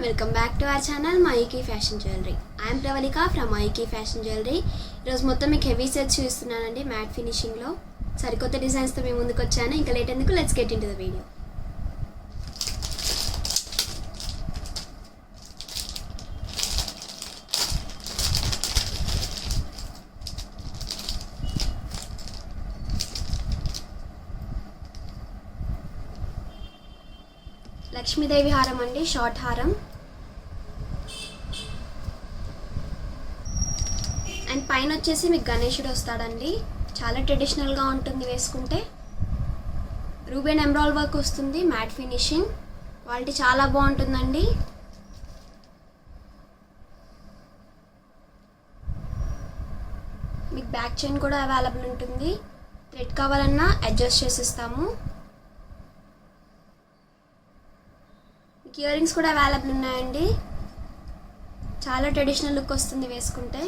Welcome back to our channel Mikey fashion jewellery. I'm Pravalika from Mikey fashion jewellery. ఈరోజు మొత్తం మీకు heavy sets చూస్తున్నానండి, matte ఫినిషింగ్లో సరికొత్త డిజైన్స్తో మేము ముందుకు వచ్చాను. ఇంకా లేట్ ఎందుకు, let's get into the video. Lakshmidevi హారం అండి, షార్ట్ హారం. అండ్ పైన వచ్చేసి మీకు గణేశుడు వస్తాడండి, చాలా ట్రెడిషనల్గా ఉంటుంది వేసుకుంటే. రూబెన్ ఎంబ్రాయిడరీ వర్క్ వస్తుంది, మ్యాట్ ఫినిషింగ్, క్వాలిటీ చాలా బాగుంటుందండి. మీకు బ్యాక్ చైన్ కూడా అవైలబుల్ ఉంటుంది, థ్రెడ్ కావాలన్నా అడ్జస్ట్ చేసిస్తాము. ఇయర్ రింగ్స్ కూడా అవైలబుల్ ఉన్నాయండి, చాలా ట్రెడిషనల్ లుక్ వస్తుంది వేసుకుంటే.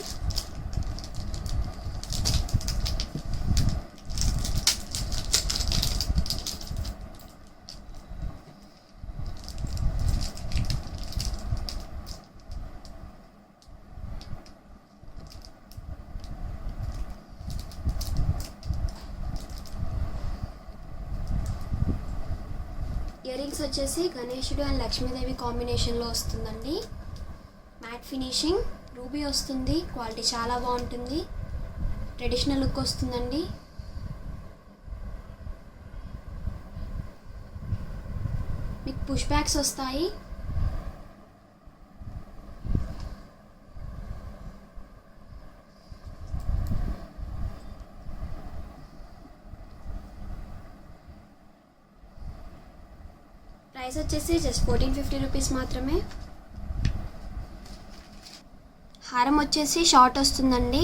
ఇయర్ రింగ్స్ వచ్చేసి గణేశుడు అండ్ లక్ష్మీదేవి కాంబినేషన్లో వస్తుందండి. మ్యాట్ ఫినిషింగ్, రూబీ వస్తుంది, క్వాలిటీ చాలా బాగుంటుంది, ట్రెడిషనల్ లుక్ వస్తుందండి. మీకు పుష్ బ్యాక్స్ వస్తాయి. ప్రైస్ వచ్చేసి జస్ట్ 1450 రూపీస్ మాత్రమే. హారం వచ్చేసి షార్ట్ వస్తుందండి,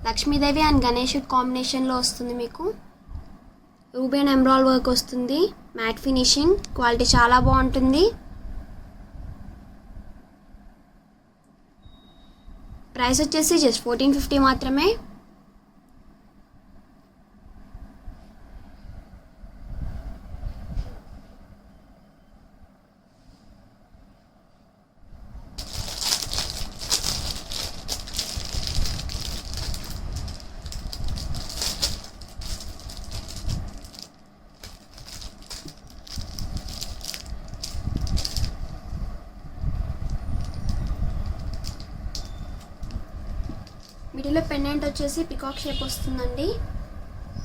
లక్ష్మీదేవి అండ్ గణేశుడ్ కాంబినేషన్లో వస్తుంది. మీకు రూబెన్ ఎంబ్రాయిడరీ వర్క్ వస్తుంది, మ్యాట్ ఫినిషింగ్, క్వాలిటీ చాలా బాగుంటుంది. ప్రైస్ వచ్చేసి జస్ట్ 1450 మాత్రమే. మిడిల్లో పెండెంట్ వచ్చేసి పికాక్ షేప్ వస్తుందండి,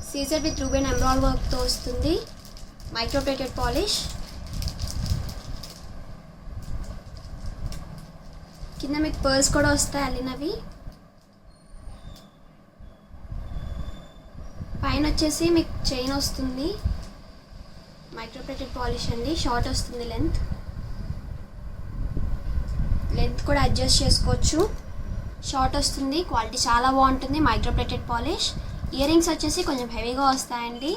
సీజర్ విత్ రూబెన్ ఎంబ్రాయిడరీ వర్క్తో వస్తుంది, మైక్రోప్లేటెడ్ పాలిష్. కింద మీకు పర్ల్స్ కూడా వస్తాయి అల్లినవి. పైన వచ్చేసి మీకు చైన్ వస్తుంది, మైక్రోప్లేటెడ్ పాలిష్ అండి, షార్ట్ వస్తుంది. లెంత్ కూడా అడ్జస్ట్ చేసుకోవచ్చు, షార్ట్ వస్తుంది, క్వాలిటీ చాలా బాగుంటుంది, మైక్రోప్లేటెడ్ పాలిష్. ఇయర్ రింగ్స్ వచ్చేసి కొంచెం హెవీగా వస్తాయండి.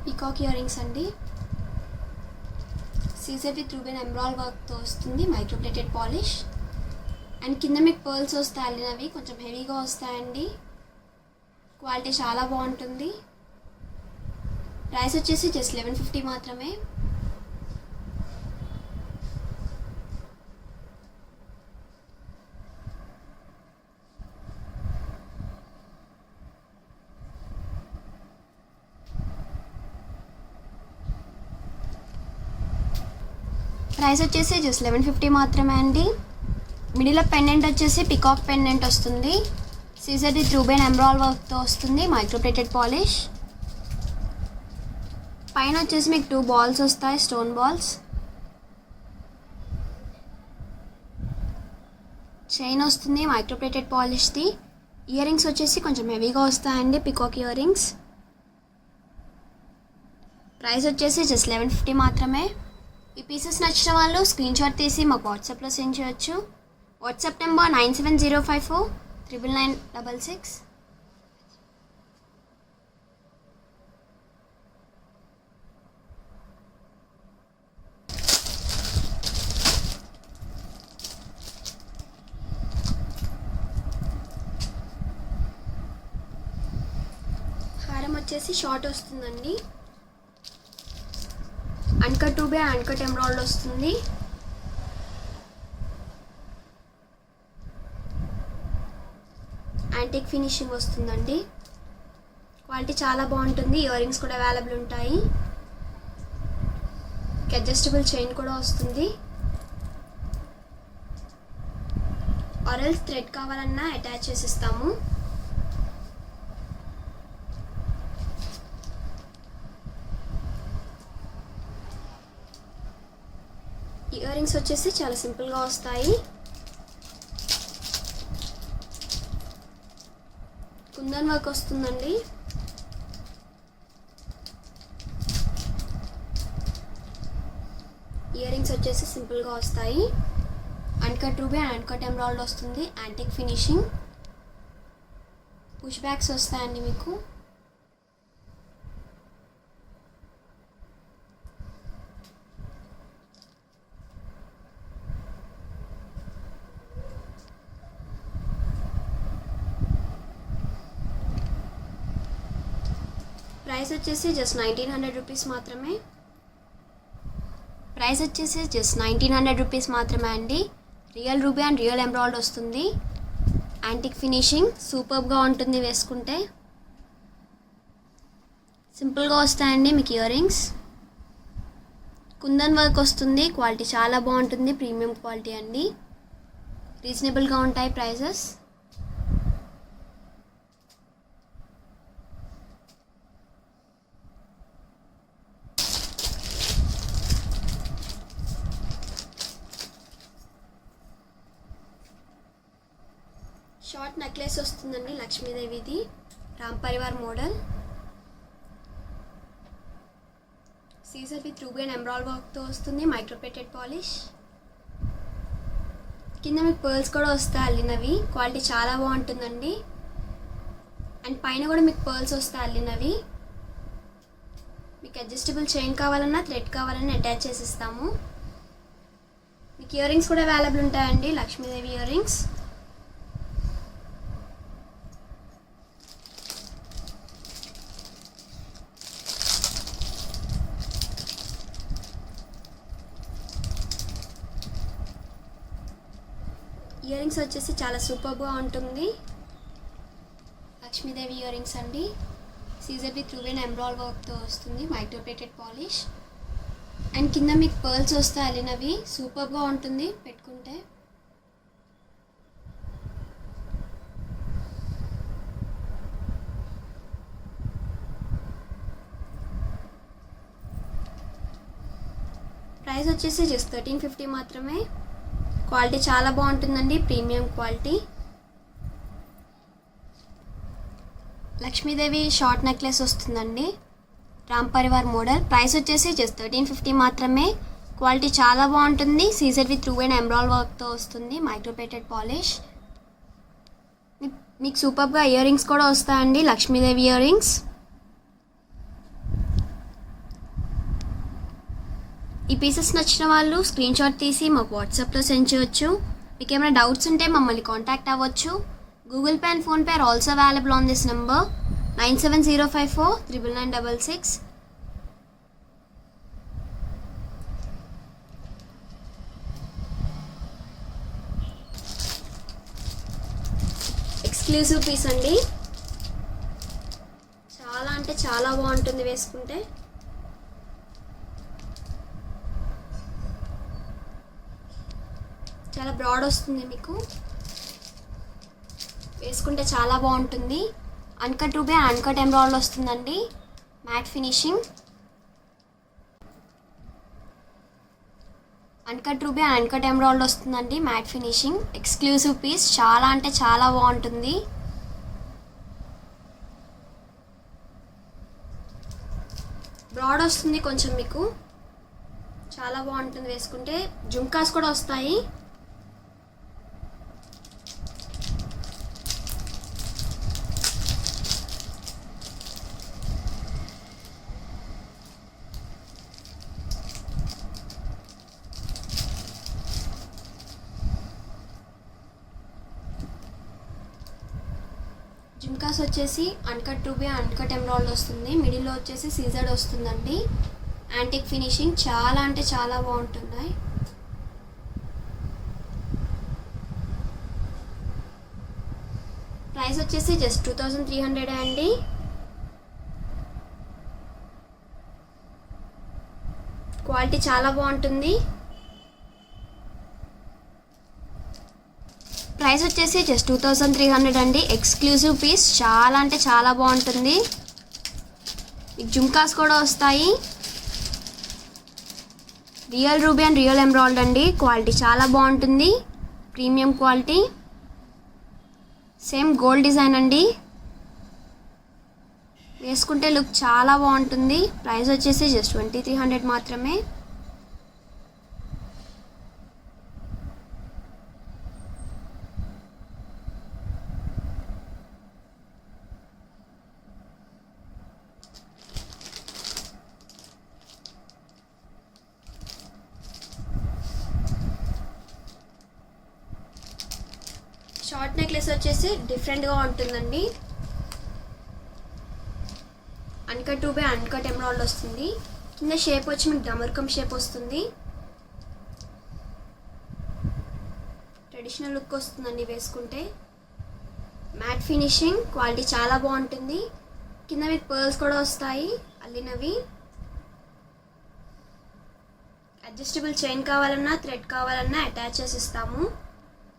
పీకాక్ ఇయర్ రింగ్స్ అండి, సీజర్ విత్ రూబెన్ ఎంబ్రాయిడరీ వర్క్తో వస్తుంది, మైక్రోప్లేటెడ్ పాలిష్. అండ్ కింద మీకు పర్ల్స్ వస్తాయి అల్లినవి, కొంచెం హెవీగా వస్తాయండి, క్వాలిటీ చాలా బాగుంటుంది. ప్రైస్ వచ్చేసి జస్ట్ 1150 మాత్రమే. ప్రైస్ వచ్చేసి జస్ట్ 1150 మాత్రమే అండి. మిడిల్లో పెండెంట్ వచ్చేసి పికాక్ పెండెంట్ వస్తుంది, సీజర్ విత్ రూబెన్ ఎంబ్రాయిడరీ వర్క్తో వస్తుంది, మైక్రోప్లేటెడ్ పాలిష్. పైన వచ్చేసి మీకు 2 బాల్స్ వస్తాయి, స్టోన్ బాల్స్. చైన్ వస్తుంది, మైక్రోప్లేటెడ్ పాలిష్ది. ఇయర్ రింగ్స్ వచ్చేసి కొంచెం హెవీగా వస్తాయండి, పికాక్ ఇయర్ రింగ్స్. ప్రైస్ వచ్చేసి జస్ట్ 1150 మాత్రమే. ఈ పీసెస్ నచ్చిన వాళ్ళు స్క్రీన్ షాట్ తీసి మాకు వాట్సాప్లో సెండ్ చేయొచ్చు. WhatsApp number 9705499966. వచ్చేసి షార్ట్ వస్తుందండి. అన్కట్ రూబీ అన్కట్ ఎమరాల్డ్ వస్తుంది. యాంటిక్ ఫినిషింగ్ వస్తుందండి. క్వాలిటీ చాలా బాగుంటుంది. ఇయర్ రింగ్స్ కూడా అవైలబుల్ ఉంటాయి. అడ్జస్టబుల్ చైన్ కూడా వస్తుంది. ఆరెల్స్ థ్రెడ్ కావాలన్నా అటాచ్ చేసిస్తాము. ఇయర్ రింగ్స్ వచ్చేసి చాలా సింపుల్గా వస్తాయి. కుందన్ వర్క్ వస్తుందండి. ఇయర్ రింగ్స్ వచ్చేసి సింపుల్గా వస్తాయి. Uncut ruby and uncut emerald వస్తుంది. Antique finishing. పుష్ బ్యాక్స్ వస్తాయండి మీకు. ప్రైస్ వచ్చేసి జస్ట్ 1900 రూపీస్ మాత్రమే. ప్రైస్ వచ్చేసి జస్ట్ 1900 రూపీస్ మాత్రమే అండి. Real ruby and real emerald వస్తుంది. యాంటిక్ ఫినిషింగ్ సూపర్గా ఉంటుంది వేసుకుంటే. సింపుల్గా వస్తాయండి మీకు ఇయర్ రింగ్స్. కుందన్ వర్క్ వస్తుంది. క్వాలిటీ చాలా బాగుంటుంది. ప్రీమియం క్వాలిటీ అండి. రీజనబుల్గా ఉంటాయి ప్రైజెస్. షార్ట్ నెక్లెస్ వస్తుందండి లక్ష్మీదేవిది. రామ్ పరివార్ మోడల్. సీజర్ విత్ రూబీ అండ్ ఎమరాల్డ్ వర్క్తో వస్తుంది. Microplated polish. కింద మీకు పర్ల్స్ కూడా వస్తాయి అల్లినవి. క్వాలిటీ చాలా బాగుంటుందండి. అండ్ పైన కూడా మీకు పర్ల్స్ వస్తాయి అల్లినవి. మీకు అడ్జస్టబుల్ చైన్ కావాలన్నా థ్రెడ్ కావాలన్నా అటాచ్ చేసిస్తాము. మీకు ఇయర్ రింగ్స్ కూడా అవైలబుల్ ఉంటాయండి. Lakshmidevi earrings. Ear rings వచ్చేసి చాలా సూపర్గా ఉంటుంది. లక్ష్మీదేవి ఇయర్ రింగ్స్ అండి. Caesar with ruby and emerald వర్క్తో వస్తుంది. Microplated polish. అండ్ కింద మీకు పర్ల్స్ వస్తాయి అల్లినవి. సూపర్గా ఉంటుంది పెట్టుకుంటే. ప్రైస్ వచ్చేసి జస్ట్ 1350 మాత్రమే. క్వాలిటీ చాలా బాగుంటుందండి. Premium quality. Lakshmidevi short necklace వస్తుందండి. రామ్ పరివార్ మోడల్. ప్రైస్ వచ్చేసి జస్ట్ 1350 మాత్రమే. క్వాలిటీ చాలా బాగుంటుంది. Caesar with ruby and emerald వర్క్తో వస్తుంది. Microplated polish. మీకు సూపర్గా ఇయర్ రింగ్స్ కూడా వస్తాయండి. Lakshmidevi earrings. ఈ పీసెస్ నచ్చిన వాళ్ళు స్క్రీన్ షాట్ తీసి మాకు వాట్సాప్లో సెండ్ చేయొచ్చు. మీకు ఏమైనా డౌట్స్ ఉంటే మమ్మల్ని కాంటాక్ట్ అవ్వచ్చు. Google Pay and PhonePe are also available on this number 9705499966. Exclusive piece అండి. చాలా అంటే చాలా బాగుంటుంది వేసుకుంటే. చాలా బ్రాడ్ వస్తుంది మీకు. వేసుకుంటే చాలా బాగుంటుంది. అన్కట్ రూబీ అన్కట్ ఎమరాల్డ్ వస్తుందండి. Matte finishing. Uncut ruby uncut emerald వస్తుందండి. Matte finishing. Exclusive piece. చాలా అంటే చాలా బాగుంటుంది. బ్రాడ్ వస్తుంది కొంచెం మీకు. చాలా బాగుంటుంది వేసుకుంటే. జుంకాస్ కూడా వస్తాయి. జుమ్కాస్ వచ్చేసి అన్కట్ రూబీ అన్కట్ ఎమరాల్డ్ వస్తుంది. మిడిల్లో వచ్చేసి సీజర్డ్ వస్తుందండి. యాంటిక్ ఫినిషింగ్ చాలా అంటే చాలా బాగుంటున్నాయి. ప్రైస్ వచ్చేసి జస్ట్ 2300 అండి. క్వాలిటీ చాలా బాగుంటుంది. ప్రైస్ వచ్చేసి జస్ట్ 2300 అండి. ఎక్స్క్లూజివ్ పీస్, చాలా అంటే చాలా బాగుంటుంది. మీకు జుమ్కాస్ కూడా వస్తాయి. Real ruby and real emerald అండి. క్వాలిటీ చాలా బాగుంటుంది, premium quality. Same gold design అండి. వేసుకుంటే లుక్ చాలా బాగుంటుంది. ప్రైస్ వచ్చేసి జస్ట్ 2300 మాత్రమే. షార్ట్ నెక్లెస్ వచ్చేసి డిఫరెంట్గా ఉంటుందండి. అన్కట్ రూబీ అన్కట్ ఎమరాల్డ్ వస్తుంది. కింద షేప్ వచ్చి మీకు డమర్కం షేప్ వస్తుంది. ట్రెడిషనల్ లుక్ వస్తుందండి వేసుకుంటే. మ్యాట్ ఫినిషింగ్, క్వాలిటీ చాలా బాగుంటుంది. కింద మీకు పర్ల్స్ కూడా వస్తాయి అల్లినవి. అడ్జస్టబుల్ చైన్ కావాలన్నా థ్రెడ్ కావాలన్నా అటాచ్ చేసి ఇస్తాము.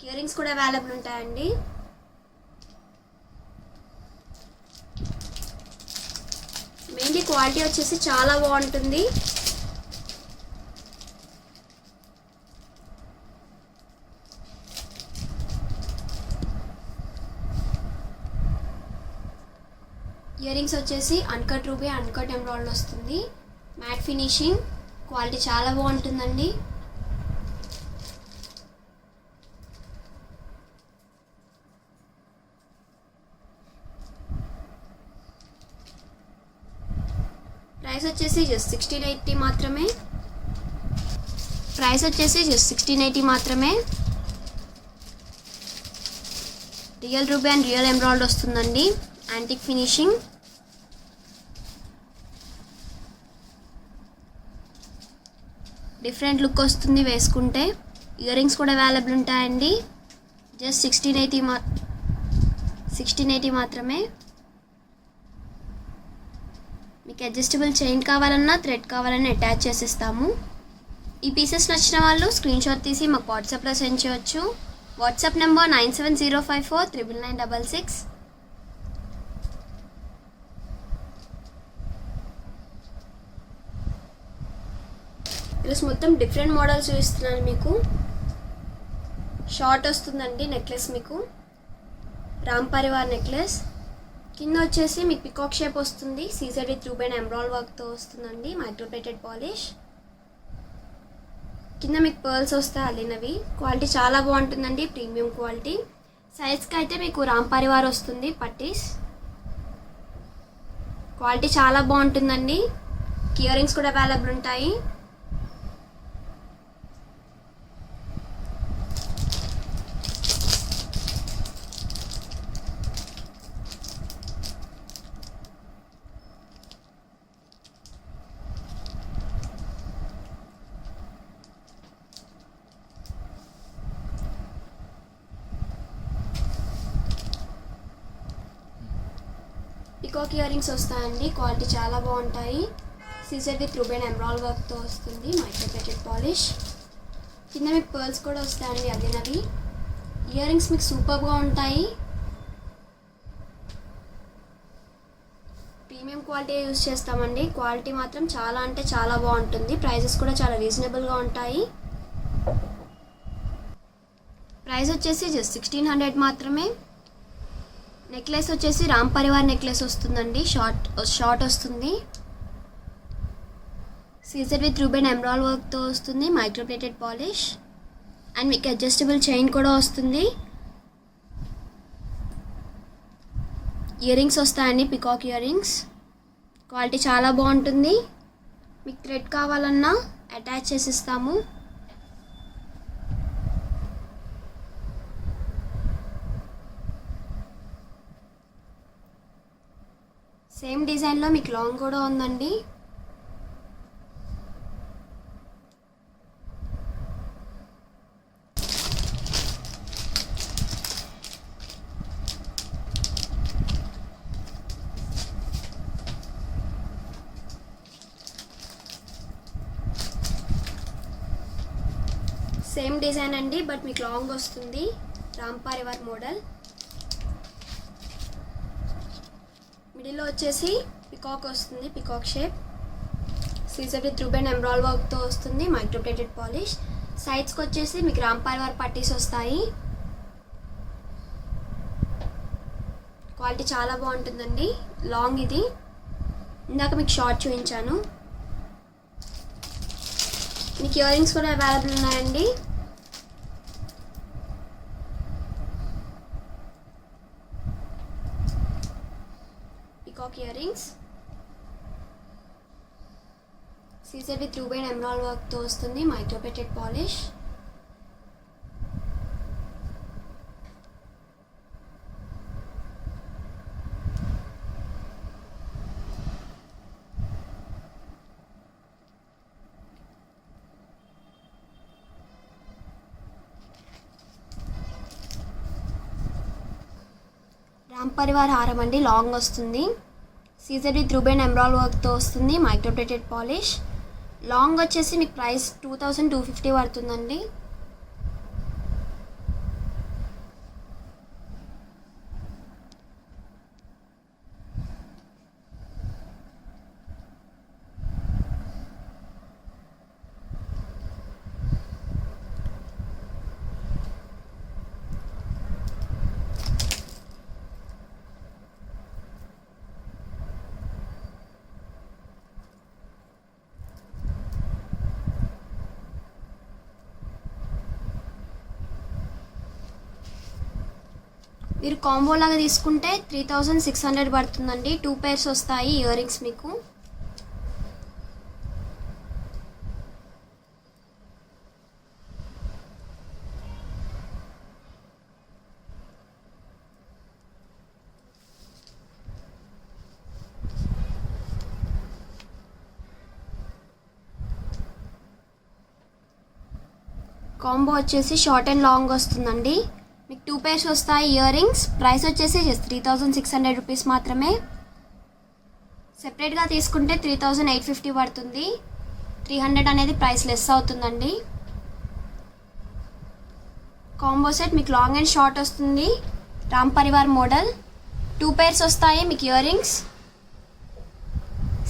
ఇయర్ రింగ్స్ కూడా అవైలబుల్ ఉంటాయండి. మెయిన్లీ క్వాలిటీ వచ్చేసి చాలా బాగుంటుంది. ఇయర్ రింగ్స్ వచ్చేసి అన్కట్ రూబీ అన్కట్ ఎమరాల్డ్ వస్తుంది. మ్యాట్ ఫినిషింగ్, క్వాలిటీ చాలా బాగుంటుందండి. ప్రైస్ వచ్చేసి జస్ట్ 1680 మాత్రమే. ప్రైస్ వచ్చేసి జస్ట్ 1680 మాత్రమే. Real ruby and real emerald వస్తుందండి. Antique finishing. డిఫరెంట్ లుక్ వస్తుంది వేసుకుంటే. ఇయర్ రింగ్స్ కూడా అవైలబుల్ ఉంటాయండి. జస్ట్ 1680 మాత్రమే. మీకు అడ్జస్టబుల్ చైన్ కావాలన్నా థ్రెడ్ కావాలన్నా అటాచ్ చేసిస్తాము. ఈ పీసెస్ నచ్చిన వాళ్ళు స్క్రీన్ షాట్ తీసి మాకు వాట్సాప్లో సెండ్ చేయొచ్చు. WhatsApp number 9705499966. ఈరోజు మొత్తం డిఫరెంట్ మోడల్స్ చూపిస్తున్నాను మీకు. షార్ట్ వస్తుందండి నెక్లెస్, మీకు రామ్ పరివార్ నెక్లెస్. కింద వచ్చేసి మీకు పికాక్ షేప్ వస్తుంది. Caesar with ruby and emerald వర్క్తో వస్తుందండి. Microplated polish. కింద మీకు పర్ల్స్ వస్తాయి అల్లినవి. క్వాలిటీ చాలా బాగుంటుందండి, ప్రీమియం క్వాలిటీ. సైజ్కి అయితే మీకు రామ్ పరివార్ వస్తుంది పట్టీస్. క్వాలిటీ చాలా బాగుంటుందండి. ఇయర్ రింగ్స్ కూడా అవైలబుల్ ఉంటాయి. పికాక్ ఇయర్ రింగ్స్ వస్తాయండి. క్వాలిటీ చాలా బాగుంటాయి. Caesar with ruby and emerald వర్క్తో వస్తుంది. Microplated polish. కింద మీకు పర్ల్స్ కూడా వస్తాయండి అల్లినవి. ఇయర్ రింగ్స్ మీకు సూపర్గా ఉంటాయి. ప్రీమియం క్వాలిటీ యూజ్ చేస్తామండి. క్వాలిటీ మాత్రం చాలా అంటే చాలా బాగుంటుంది. ప్రైజెస్ కూడా చాలా రీజనబుల్గా ఉంటాయి. ప్రైస్ వచ్చేసి జస్ట్ 1600 మాత్రమే. నెక్లెస్ వచ్చేసి రామ్ పరివార్ నెక్లెస్ వస్తుందండి. షార్ట్ వస్తుంది. Caesar with ruby and emerald వర్క్తో వస్తుంది. Microplated polish. అండ్ మీకు అడ్జస్టబుల్ చైన్ కూడా వస్తుంది. ఇయర్ రింగ్స్ వస్తాయండి, పికాక్ ఇయర్ రింగ్స్. క్వాలిటీ చాలా బాగుంటుంది. మీకు థ్రెడ్ కావాలన్నా అటాచ్ చేసి ఇస్తాము. సేమ్ డిజైన్లో మీకు లాంగ్ కూడా ఉందండి. సేమ్ డిజైన్ అండి, బట్ మీకు లాంగ్ వస్తుంది. రాంపారివార్ మోడల్. మిడిల్లో వచ్చేసి పికాక్ వస్తుంది, peacock shape. Caesar with ruby and embroidery వర్క్తో వస్తుంది, మైక్రోప్లేటెడ్ పాలిష్. సైడ్స్కి వచ్చేసి మీకు రాంపారివార్ పట్టీస్ వస్తాయి. క్వాలిటీ చాలా బాగుంటుందండి. లాంగ్ ఇది, ఇందాక మీకు షార్ట్ చూపించాను. మీకు ఇయర్ రింగ్స్ కూడా అవైలబుల్ ఉన్నాయండి. Peacock earrings Caesar with ruby and emerald వర్క్తో వస్తుంది, మైక్రోప్లేటెడ్ పాలిష్. రాంపరివార్ హారం అండి, లాంగ్ వస్తుంది. సీజర్ విత్ రూబెన్ ఎంబ్రాయిడరీ వర్క్తో వస్తుంది, మైక్రోప్లేటెడ్ పాలిష్. లాంగ్ వచ్చేసి మీకు ప్రైస్ 2250 పడుతుందండి. మీరు కాంబో లాగా తీసుకుంటే 3600 పడుతుందండి. 2 pairs వస్తాయి ఇయర్ రింగ్స్ మీకు. కాంబో వచ్చేసి షార్ట్ అండ్ లాంగ్ వస్తుందండి. మీకు 2 pairs వస్తాయి ఇయర్ రింగ్స్. ప్రైస్ వచ్చేసి జస్ట్ 3600 రూపీస్ మాత్రమే. సెపరేట్గా తీసుకుంటే 3850 పడుతుంది. 300 అనేది ప్రైస్ లెస్ అవుతుందండి. కాంబో సెట్ మీకు లాంగ్ అండ్ షార్ట్ వస్తుంది. రాంపరివార్ మోడల్. 2 pairs వస్తాయి మీకు earrings.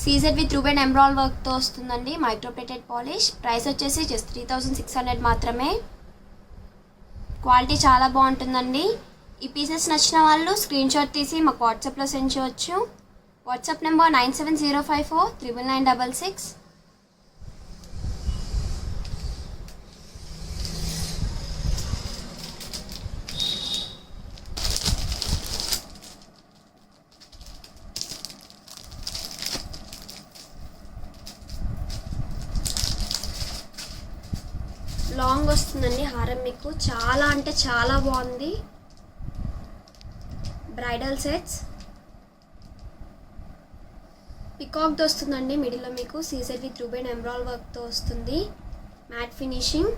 Caesar with ruby and embroidery వర్క్తో వస్తుందండి, మైక్రోప్లేటెడ్ పాలిష్. ప్రైస్ వచ్చేసి జస్ట్ 3600 మాత్రమే. క్వాలిటీ చాలా బాగుంటుందండి. ఈ పీసెస్ నచ్చిన వాళ్ళు స్క్రీన్ షాట్ తీసి మాకు వాట్సాప్లో సెండ్ చేయవచ్చు. WhatsApp number 9705499966. లాంగ్ వస్తుందండి హారం మీకు. చాలా అంటే చాలా బాగుంది. బ్రైడల్ సెట్స్ పికాక్తో వస్తుందండి. మిడిల్లో మీకు సీజర్ విత్ రూబెన్ ఎంబ్రాయిడరీ వర్క్తో వస్తుంది, మ్యాట్ ఫినిషింగ్.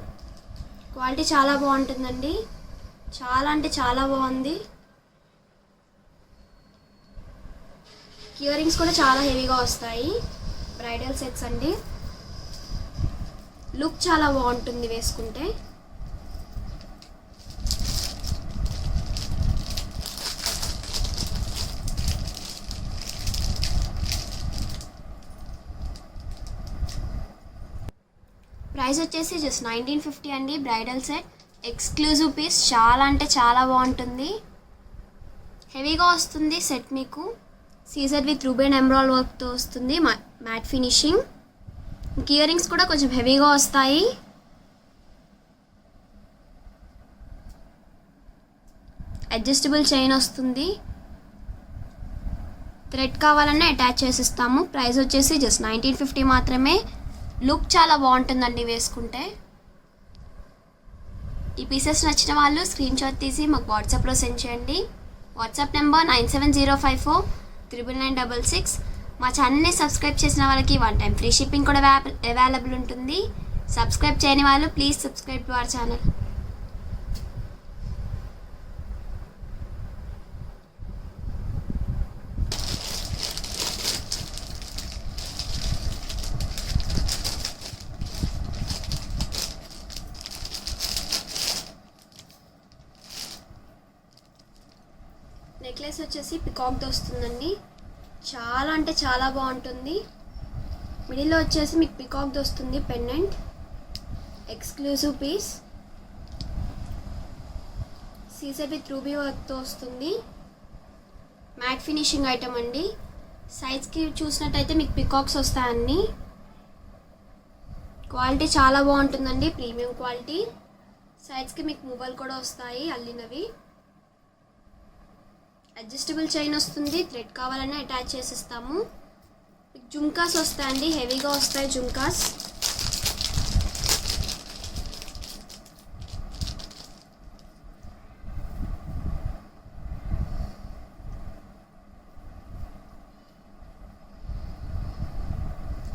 క్వాలిటీ చాలా బాగుంటుందండి. చాలా అంటే చాలా బాగుంది. ఇయర్ రింగ్స్ కూడా చాలా హెవీగా వస్తాయి. బ్రైడల్ సెట్స్ అండి. లుక్ చాలా బాగుంటుంది వేసుకుంటే. ప్రైస్ వచ్చేసి జస్ట్ 1950 అండి. Bridal set exclusive piece. చాలా అంటే చాలా బాగుంటుంది. హెవీగా వస్తుంది సెట్ మీకు. సీజర్ విత్ రూబెన్ ఎంబ్రాయిడరీ వర్క్తో వస్తుంది, మ్యాట్ ఫినిషింగ్. ఇయర్ రింగ్స్ కూడా కొంచెం హెవీగా వస్తాయి. అడ్జస్టబుల్ చైన్ వస్తుంది. థ్రెడ్ కావాలన్నా అటాచ్ చేసిస్తాము. ప్రైస్ వచ్చేసి జస్ట్ 1950 మాత్రమే. లుక్ చాలా బాగుంటుందండి వేసుకుంటే. ఈ పీసెస్ నచ్చిన వాళ్ళు స్క్రీన్ షాట్ తీసి మాకు వాట్సాప్లో సెండ్ చేయండి. WhatsApp number 9705439966. 9966. మా ఛానల్ని సబ్స్క్రైబ్ చేసిన వాళ్ళకి 1 టైం ఫ్రీ షిప్పింగ్ కూడా అవైలబుల్ ఉంటుంది. సబ్స్క్రైబ్ చేయని వాళ్ళు please subscribe to our channel. Necklace వచ్చేసి పికాక్తో వస్తుందండి. చాలా అంటే చాలా బాగుంటుంది. మిడిల్లో వచ్చేసి మీకు పికాక్తో వస్తుంది pendant, exclusive piece, Caesar with ruby వర్క్తో వస్తుంది. మ్యాట్ ఫినిషింగ్ ఐటమ్ అండి. సైజ్కి చూసినట్టయితే మీకు పికాక్స్ వస్తాయండి. క్వాలిటీ చాలా బాగుంటుందండి, ప్రీమియం క్వాలిటీ. సైజ్కి మీకు మువ్వలు కూడా వస్తాయి అల్లినవి. అడ్జస్టబుల్ చైన్ వస్తుంది. థ్రెడ్ కావాలన్నా అటాచ్ చేసిస్తాము. జుమ్కాస్ వస్తాయండి, హెవీగా వస్తాయి జుమ్కాస్.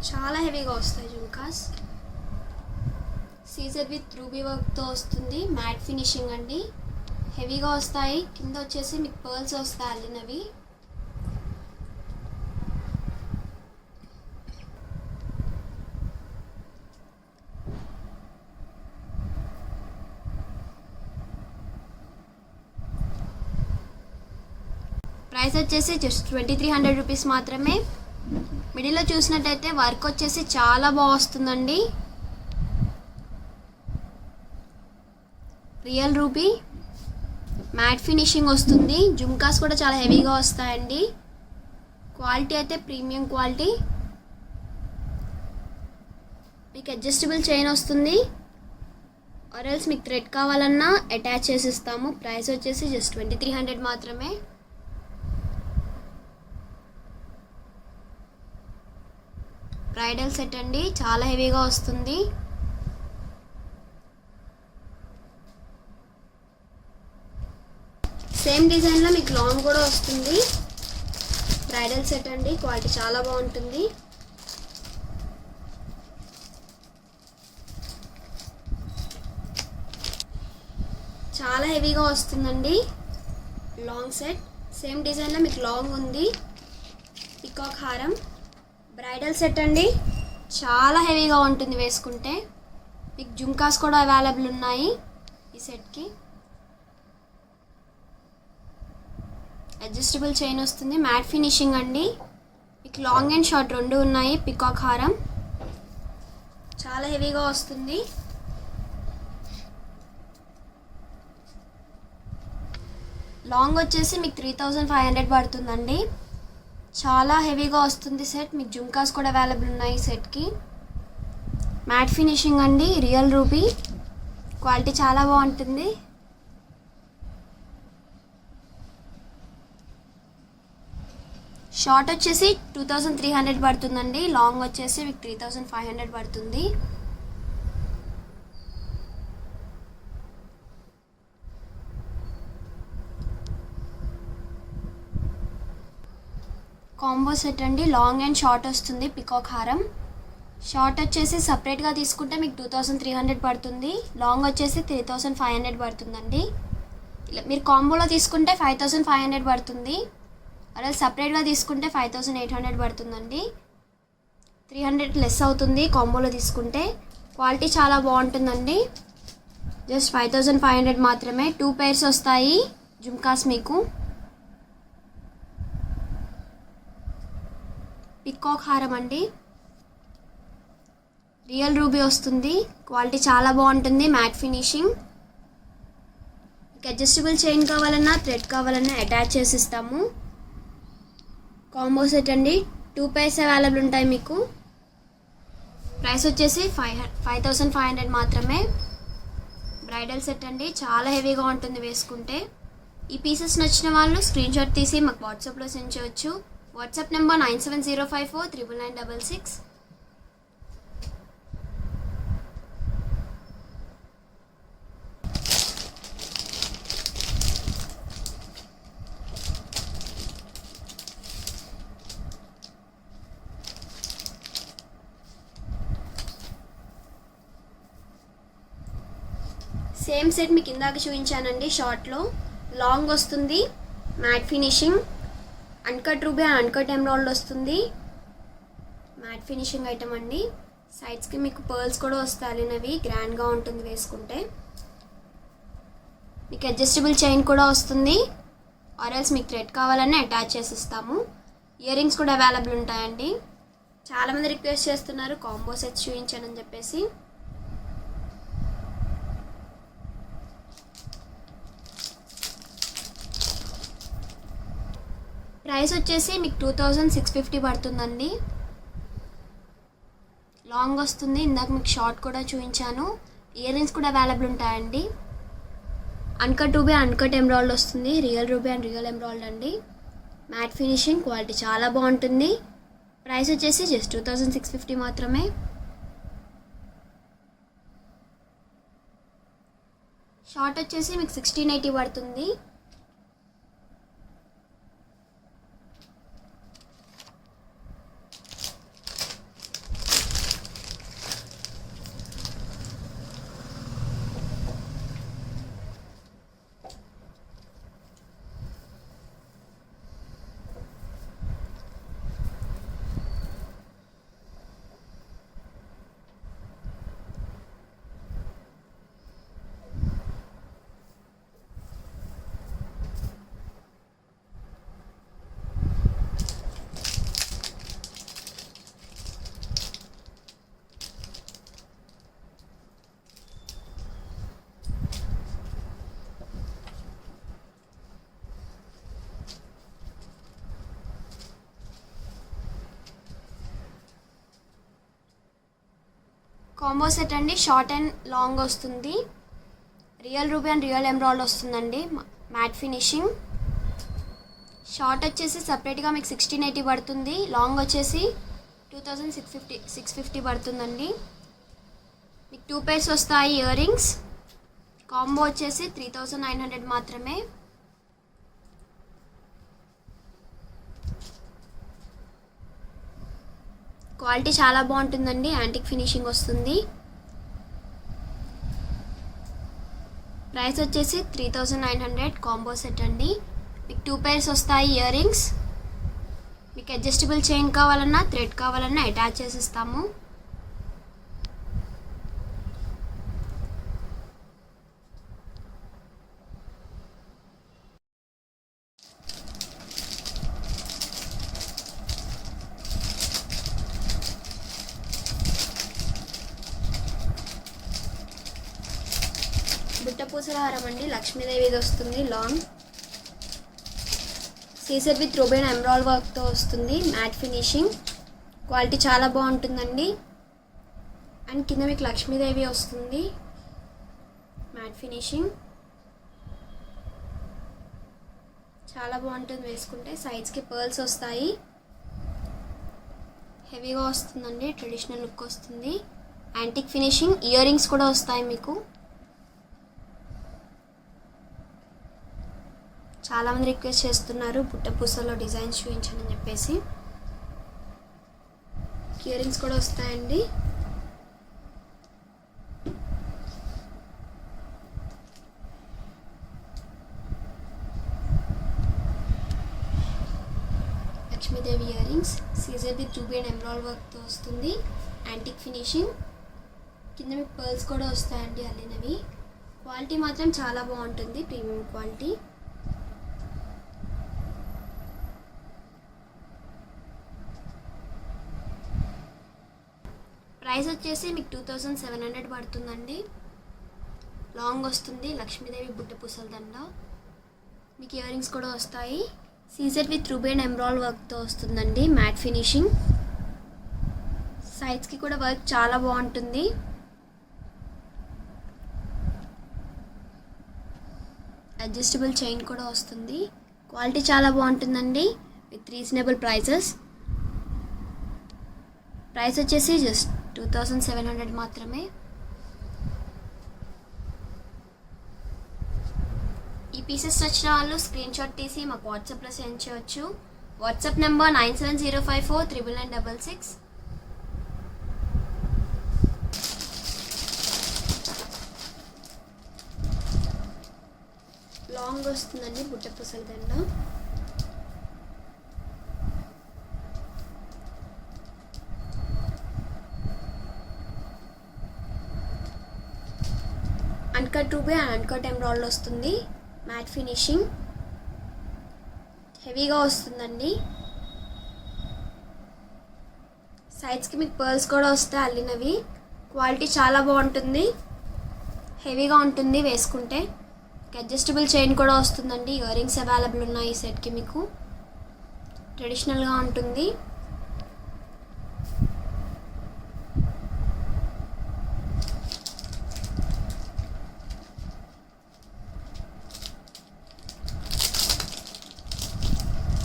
చాలా హెవీగా వస్తాయి జుమ్కాస్. సీజర్ విత్ రూబీ వర్క్తో వస్తుంది. మ్యాట్ ఫినిషింగ్ అండి, హెవీగా వస్తాయి. కింద వచ్చేసి మీకు పర్ల్స్ వస్తాయి అల్లినవి. ప్రైస్ వచ్చేసి జస్ట్ 2300 రూపీస్ మాత్రమే. మిడిల్లో చూసినట్టయితే వర్క్ వచ్చేసి చాలా బాగా వస్తుందండి. రియల్ రూబీ మ్యాట్ ఫినిషింగ్ వస్తుంది. జుమ్కాస్ కూడా చాలా హెవీగా వస్తాయండి. క్వాలిటీ అయితే ప్రీమియం క్వాలిటీ. మీకు అడ్జస్టబుల్ చైన్ వస్తుంది. ఆర్ఎల్స్ మీకు థ్రెడ్ కావాలన్నా అటాచ్ చేసిస్తాము. ప్రైస్ వచ్చేసి జస్ట్ 2300 మాత్రమే. బ్రైడల్ సెట్ అండి, చాలా హెవీగా వస్తుంది. సేమ్ డిజైన్లో మీకు లాంగ్ కూడా వస్తుంది. బ్రైడల్ సెట్ అండి, క్వాలిటీ చాలా బాగుంటుంది. చాలా హెవీగా వస్తుందండి లాంగ్ సెట్. సేమ్ డిజైన్లో మీకు లాంగ్ ఉంది. పికాక్ హారం బ్రైడల్ సెట్ అండి, చాలా హెవీగా ఉంటుంది వేసుకుంటే. మీకు జుమ్కాస్ కూడా అవైలబుల్ ఉన్నాయి ఈ సెట్కి. అడ్జస్టబుల్ చైన్ వస్తుంది. మ్యాట్ ఫినిషింగ్ అండి. మీకు లాంగ్ అండ్ షార్ట్ రెండు ఉన్నాయి. పికాక్ హారం చాలా హెవీగా వస్తుంది. లాంగ్ వచ్చేసి మీకు 3500 పడుతుందండి. చాలా హెవీగా వస్తుంది సెట్. మీకు జుమ్కాస్ కూడా అవైలబుల్ ఉన్నాయి ఈ సెట్కి. మ్యాట్ ఫినిషింగ్ అండి, రియల్ రూబీ, క్వాలిటీ చాలా బాగుంటుంది. షార్ట్ వచ్చేసి 2300 పడుతుందండి. లాంగ్ వచ్చేసి మీకు 3500 పడుతుంది. కాంబో సెట్ అండి, లాంగ్ అండ్ షార్ట్ వస్తుంది. పికాక్ హారం షార్ట్ వచ్చేసి సపరేట్గా తీసుకుంటే మీకు 2300 పడుతుంది. లాంగ్ వచ్చేసి 3500 పడుతుందండి. ఇలా మీరు కాంబోలో తీసుకుంటే 5500 పడుతుంది. అలా సపరేట్గా తీసుకుంటే 5800 పడుతుందండి. 300 లెస్ అవుతుంది కాంబోలో తీసుకుంటే. క్వాలిటీ చాలా బాగుంటుందండి. జస్ట్ 5500 మాత్రమే. 2 pairs వస్తాయి జుమ్కాస్ మీకు. పికాక్ హారం అండి, రియల్ రూబీ వస్తుంది. క్వాలిటీ చాలా బాగుంటుంది. Matte finishing. అడ్జస్టబుల్ చైన్ కావాలన్నా థ్రెడ్ కావాలన్నా అటాచ్ చేసిస్తాము. కాంబో సెట్ అండి, 2 pairs అవైలబుల్ ఉంటాయి మీకు. ప్రైస్ వచ్చేసి 5500 మాత్రమే. బ్రైడల్ సెట్ అండి, చాలా హెవీగా ఉంటుంది వేసుకుంటే. ఈ పీసెస్ నచ్చిన వాళ్ళు స్క్రీన్ షాట్ తీసి మాకు వాట్సాప్లో సెండ్ చేయవచ్చు. WhatsApp number 9705499966. సేమ్ సెట్ మీకు ఇందాక చూపించానండి షార్ట్లో. లాంగ్ వస్తుంది, mat finishing, uncut ruby and uncut emerald వస్తుంది, మ్యాట్ ఫినిషింగ్ ఐటమ్ అండి. సైడ్స్కి మీకు పర్ల్స్ కూడా వస్తాయి అలినవి, గ్రాండ్గా ఉంటుంది వేసుకుంటే. మీకు అడ్జస్టబుల్ చైన్ కూడా వస్తుంది, ఆర్ఎల్స్ మీకు థ్రెడ్ కావాలన్నా అటాచ్ చేసి ఇస్తాము. ఇయర్ రింగ్స్ కూడా అవైలబుల్ ఉంటాయండి. చాలామంది రిక్వెస్ట్ చేస్తున్నారు కాంబో సెట్స్ చూపించానని చెప్పేసి. ప్రైస్ వచ్చేసి మీకు 2650 పడుతుందండి. లాంగ్ వస్తుంది, ఇందాక మీకు షార్ట్ కూడా చూపించాను. ఇయర్ రింగ్స్ కూడా అవైలబుల్ ఉంటాయండి. అన్కట్ రూబీ అన్కట్ ఎమరాల్డ్ వస్తుంది, real ruby and real emerald అండి. మ్యాట్ ఫినిషింగ్, క్వాలిటీ చాలా బాగుంటుంది. ప్రైస్ వచ్చేసి జస్ట్ 2650 మాత్రమే. షార్ట్ వచ్చేసి మీకు 1680 పడుతుంది. కాంబో సెట్ అండి, షార్ట్ అండ్ లాంగ్ వస్తుంది. Real ruby and real emerald వస్తుందండి, మ్యాట్ ఫినిషింగ్. షార్ట్ వచ్చేసి సపరేట్గా మీకు 1680 పడుతుంది, లాంగ్ వచ్చేసి 2650 పడుతుందండి. మీకు 2 pairs వస్తాయి ఇయర్ రింగ్స్. కాంబో వచ్చేసి 3900 మాత్రమే. క్వాలిటీ చాలా బాగుంటుందండి, యాంటిక్ ఫినిషింగ్ వస్తుంది. ప్రైస్ వచ్చేసి 3900 కాంబో సెట్ అండి. మీకు 2 pairs వస్తాయి ఇయర్ రింగ్స్. మీకు అడ్జస్టబుల్ చైన్ కావాలన్నా థ్రెడ్ కావాలన్నా అటాచ్ చేసి ఇస్తాము. బుట్టపూసల హారం అండి, లక్ష్మీదేవిది వస్తుంది. Long CSAT with ruby and emerald వర్క్తో వస్తుంది, మ్యాట్ ఫినిషింగ్. క్వాలిటీ చాలా బాగుంటుందండి. అండ్ కింద మీకు లక్ష్మీదేవి వస్తుంది, మ్యాట్ ఫినిషింగ్. చాలా బాగుంటుంది వేసుకుంటే. సైడ్స్కి పర్ల్స్ వస్తాయి, హెవీగా వస్తుందండి, ట్రెడిషనల్ లుక్ వస్తుంది. యాంటిక్ ఫినిషింగ్, ఇయర్ రింగ్స్ కూడా వస్తాయి మీకు. చాలామంది రిక్వెస్ట్ చేస్తున్నారు పుట్టపూసలో డిజైన్స్ చూపించండి అని చెప్పేసి. ఇయర్ రింగ్స్ కూడా వస్తాయండి. Lakshmidevi earrings, Caesar with ruby and emerald వర్క్తో వస్తుంది, యాంటిక్ ఫినిషింగ్. కింద మీకు పర్ల్స్ కూడా వస్తాయండి అల్లినవి. క్వాలిటీ మాత్రం చాలా బాగుంటుంది, ప్రీమియం క్వాలిటీ. ప్రైస్ వచ్చేసి మీకు 2700 పడుతుందండి. లాంగ్ వస్తుంది, లక్ష్మీదేవి బుట్టపూసల దండ. మీకు ఇయర్ రింగ్స్ కూడా వస్తాయి. Caesar with ruby and emerald వర్క్తో వస్తుందండి, మ్యాట్ ఫినిషింగ్. సైడ్స్కి కూడా వర్క్ చాలా బాగుంటుంది. అడ్జస్టబుల్ చైన్ కూడా వస్తుంది. క్వాలిటీ చాలా బాగుంటుందండి, విత్ రీజనబుల్ ప్రైసెస్. ప్రైస్ వచ్చేసి జస్ట్ 2700 మాత్రమే. ఈ పీసెస్ నచ్చిన వాళ్ళు స్క్రీన్ షాట్ తీసి మాకు వాట్సాప్లో సెండ్ చేయవచ్చు. WhatsApp number 9705499966. లాంగ్ వస్తుందండి బుట్ట పూసల దండ. Uncut ruby and uncut emerald వస్తుంది. మ్యాట్ ఫినిషింగ్ హెవీగా వస్తుందండి. సైడ్స్కి మీకు పర్ల్స్ కూడా వస్తాయి అల్లినవి. క్వాలిటీ చాలా బాగుంటుంది, హెవీగా ఉంటుంది వేసుకుంటే. అడ్జస్టబుల్ చైన్ కూడా వస్తుందండి. ఇయర్ రింగ్స్ అవైలబుల్ ఉన్నాయి ఈ సెట్కి. మీకు ట్రెడిషనల్గా ఉంటుంది.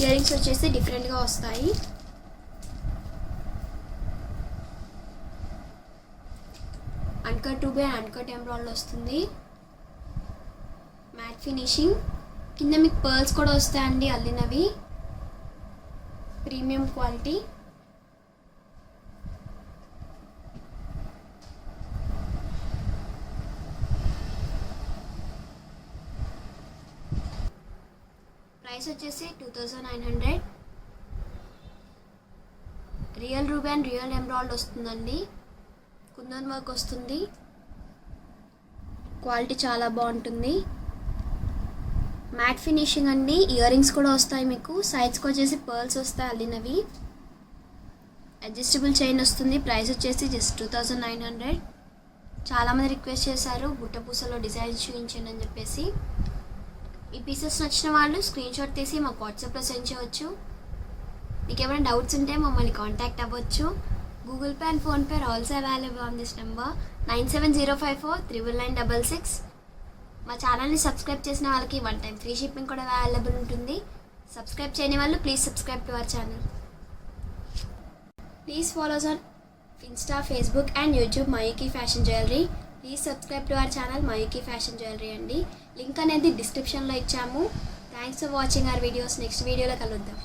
ఇయర్ రింగ్స్ వచ్చేసి డిఫరెంట్గా వస్తాయి. Uncut ruby and uncut emerald వస్తుంది. మ్యాట్ ఫినిషింగ్ కింద మీకు పర్ల్స్ కూడా వస్తాయండి అల్లినవి. Premium quality. ప్రైస్ వచ్చేసి 2900. Real ruby and real emerald వస్తుందండి. కుందన్ వర్క్ వస్తుంది. క్వాలిటీ చాలా బాగుంటుంది. మ్యాట్ ఫినిషింగ్ అండి. ఇయర్ రింగ్స్ కూడా వస్తాయి మీకు. సైడ్స్కి వచ్చేసి పర్ల్స్ వస్తాయి అల్లినవి. అడ్జస్టబుల్ చైన్ వస్తుంది. ప్రైస్ వచ్చేసి జస్ట్ 2900. చాలామంది రిక్వెస్ట్ చేశారు బుట్ట పూసలో డిజైన్స్ చూపించండి అని చెప్పేసి. ఈ పీసెస్ నచ్చిన వాళ్ళు స్క్రీన్ షాట్ తీసి మాకు వాట్సాప్లో సెండ్ చేయవచ్చు. మీకు ఏమైనా డౌట్స్ ఉంటే మమ్మల్ని కాంటాక్ట్ అవ్వచ్చు. Google Pay and PhonePe are also available on this number 9705499966. మా ఛానల్ని సబ్స్క్రైబ్ చేసిన వాళ్ళకి 1 టైం ఫ్రీ షిప్పింగ్ కూడా అవైలబుల్ ఉంటుంది. సబ్స్క్రైబ్ చేయని వాళ్ళు please subscribe to our channel. Please follows on Insta, Facebook and YouTube Mayuki fashion jewellery. Please subscribe to our channel Mayuki fashion jewellery అండి. Link అనేది డిస్క్రిప్షన్లో ఇచ్చాము. Thanks for watching our videos. Next వీడియోలో కలుద్దాం.